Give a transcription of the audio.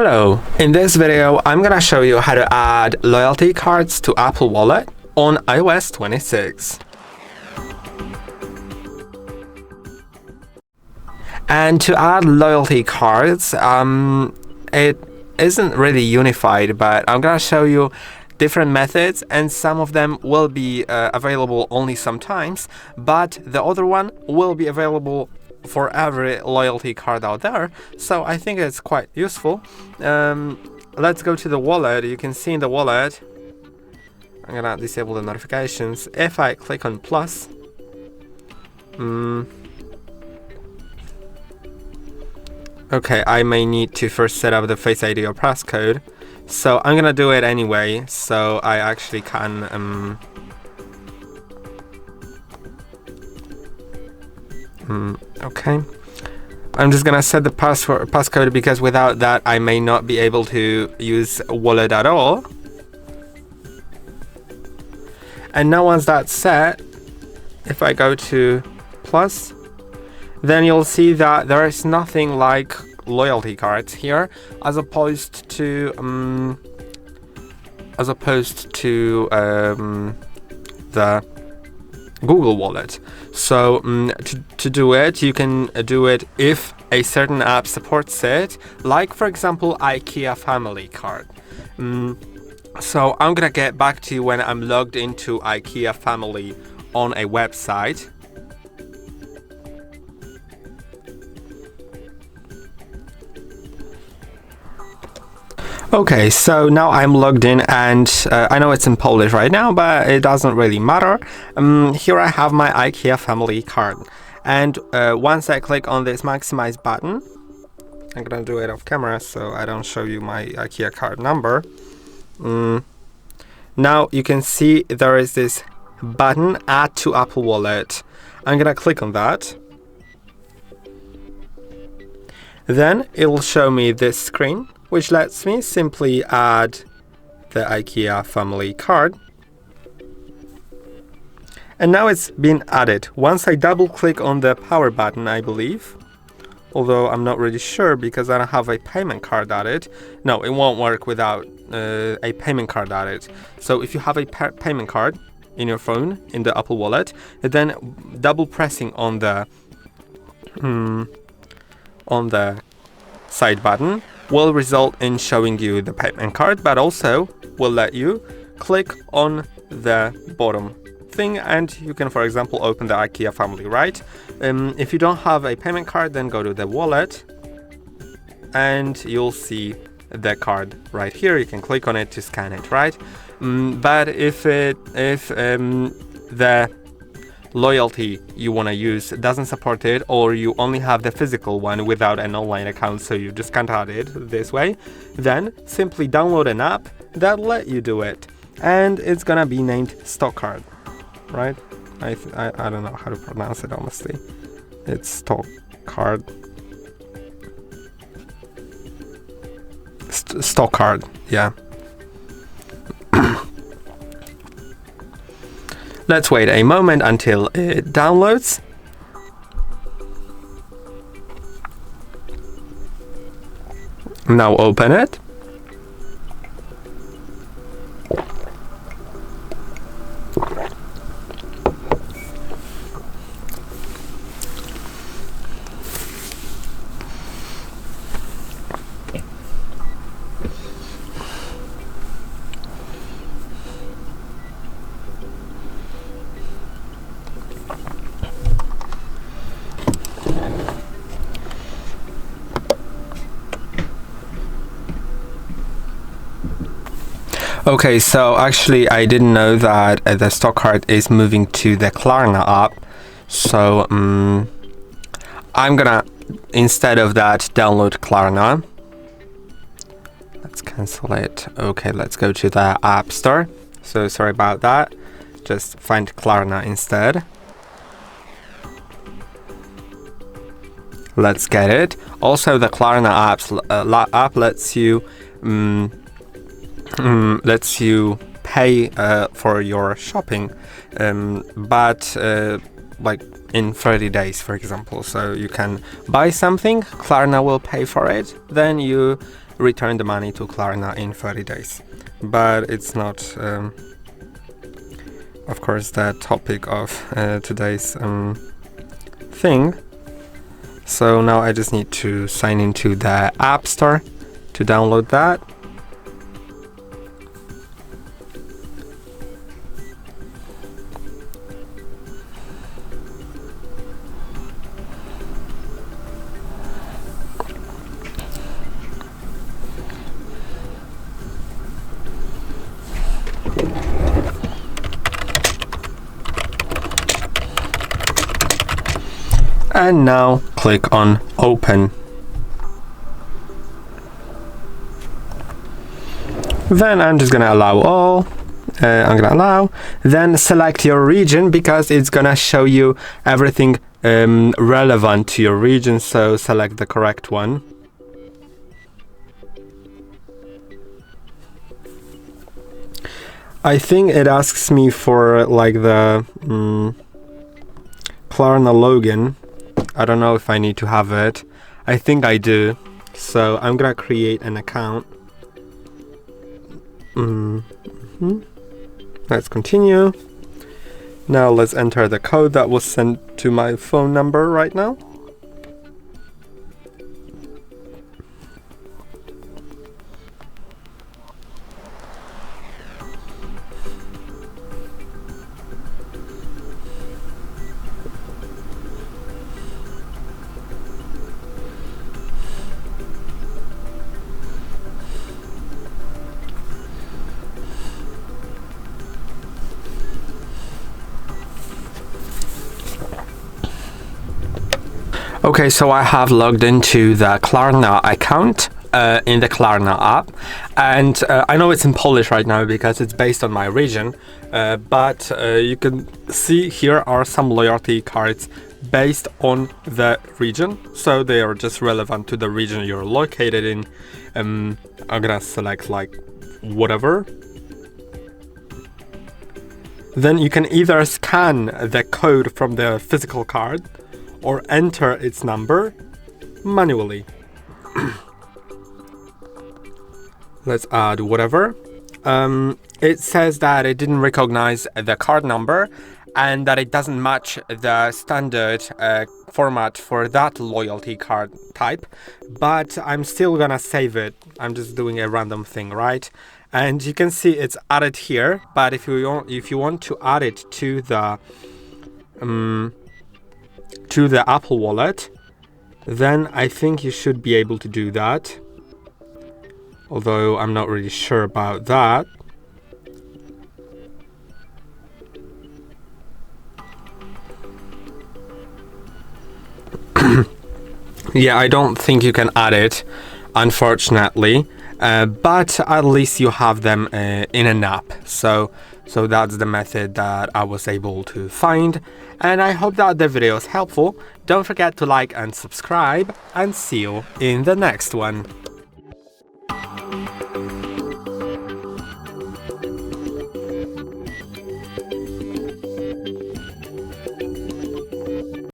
Hello, in this video I'm gonna show you how to add loyalty cards to Apple Wallet on iOS 26. And to add loyalty cards, it isn't really unified, but I'm gonna show you different methods, and some of them will be available only sometimes, but the other one will be available for every loyalty card out there, so I think it's quite useful. Let's go to the wallet. You can see in the wallet, I'm gonna disable the notifications. If I click on plus, okay, I may need to first set up the Face ID or passcode, so I'm gonna do it anyway, so I actually can okay, I'm just gonna set the passcode because without that I may not be able to use wallet at all. And now once that's set, if I go to plus, then you'll see that there is nothing like loyalty cards here, as opposed to the Google Wallet. So to do it, you can do it if a certain app supports it, like for example IKEA Family card. So I'm gonna get back to you when I'm logged into IKEA Family on a website. Okay, so now I'm logged in, and I know it's in Polish right now, but it doesn't really matter. Here I have my IKEA Family card, and once I click on this maximize button, I'm gonna do it off camera so I don't show you my IKEA card number. Now you can see there is this button, add to Apple Wallet. I'm gonna click on that. Then it will show me this screen, which lets me simply add the IKEA Family card. And now it's been added. Once I double click on the power button, I believe, although I'm not really sure because I don't have a payment card added. No, it won't work without a payment card added. So if you have a payment card in your phone, in the Apple Wallet, then double pressing on the side button will result in showing you the payment card, but also will let you click on the bottom thing, and you can, for example, open the IKEA Family, right? If you don't have a payment card, then go to the wallet and you'll see the card right here. You can click on it to scan it, right? But if the loyalty you want to use doesn't support it, or you only have the physical one without an online account, so you just can't add it this way, then simply download an app that let you do it, and it's gonna be named Stock Card, right? I don't know how to pronounce it, honestly. It's Stock Card. Stock Card, yeah. Let's wait a moment until it downloads. Now open it. Okay, so actually I didn't know that the stock card is moving to the Klarna app, so I'm gonna, instead of that, download Klarna. Let's cancel it. Okay, let's go to the App Store. So sorry about that. Just find Klarna instead. Let's get it. Also, the Klarna app lets you pay for your shopping, but like in 30 days, for example. So you can buy something, Klarna will pay for it, then you return the money to Klarna in 30 days. But it's not, of course, the topic of today's thing. So now I just need to sign into the App Store to download that. And now click on Open. Then I'm just gonna allow all. I'm gonna allow. Then select your region because it's gonna show you everything relevant to your region. So select the correct one. I think it asks me for like the Klarna login. I don't know if I need to have it. I think I do. So I'm gonna create an account. Let's continue. Now let's enter the code that was sent to my phone number right now. Okay, so I have logged into the Klarna account in the Klarna app, and I know it's in Polish right now because it's based on my region, but you can see here are some loyalty cards based on the region, so they are just relevant to the region you're located in. I'm gonna select like whatever. Then you can either scan the code from the physical card or enter its number manually. Let's add whatever. It says that it didn't recognize the card number and that it doesn't match the standard format for that loyalty card type, but I'm still gonna save it. I'm just doing a random thing, right? And you can see it's added here, but if you want to add it to the Apple Wallet, then I think you should be able to do that. Although I'm not really sure about that. Yeah, I don't think you can add it, unfortunately. But at least you have them in an app. So that's the method that I was able to find. And I hope that the video is helpful. Don't forget to like and subscribe, and see you in the next one.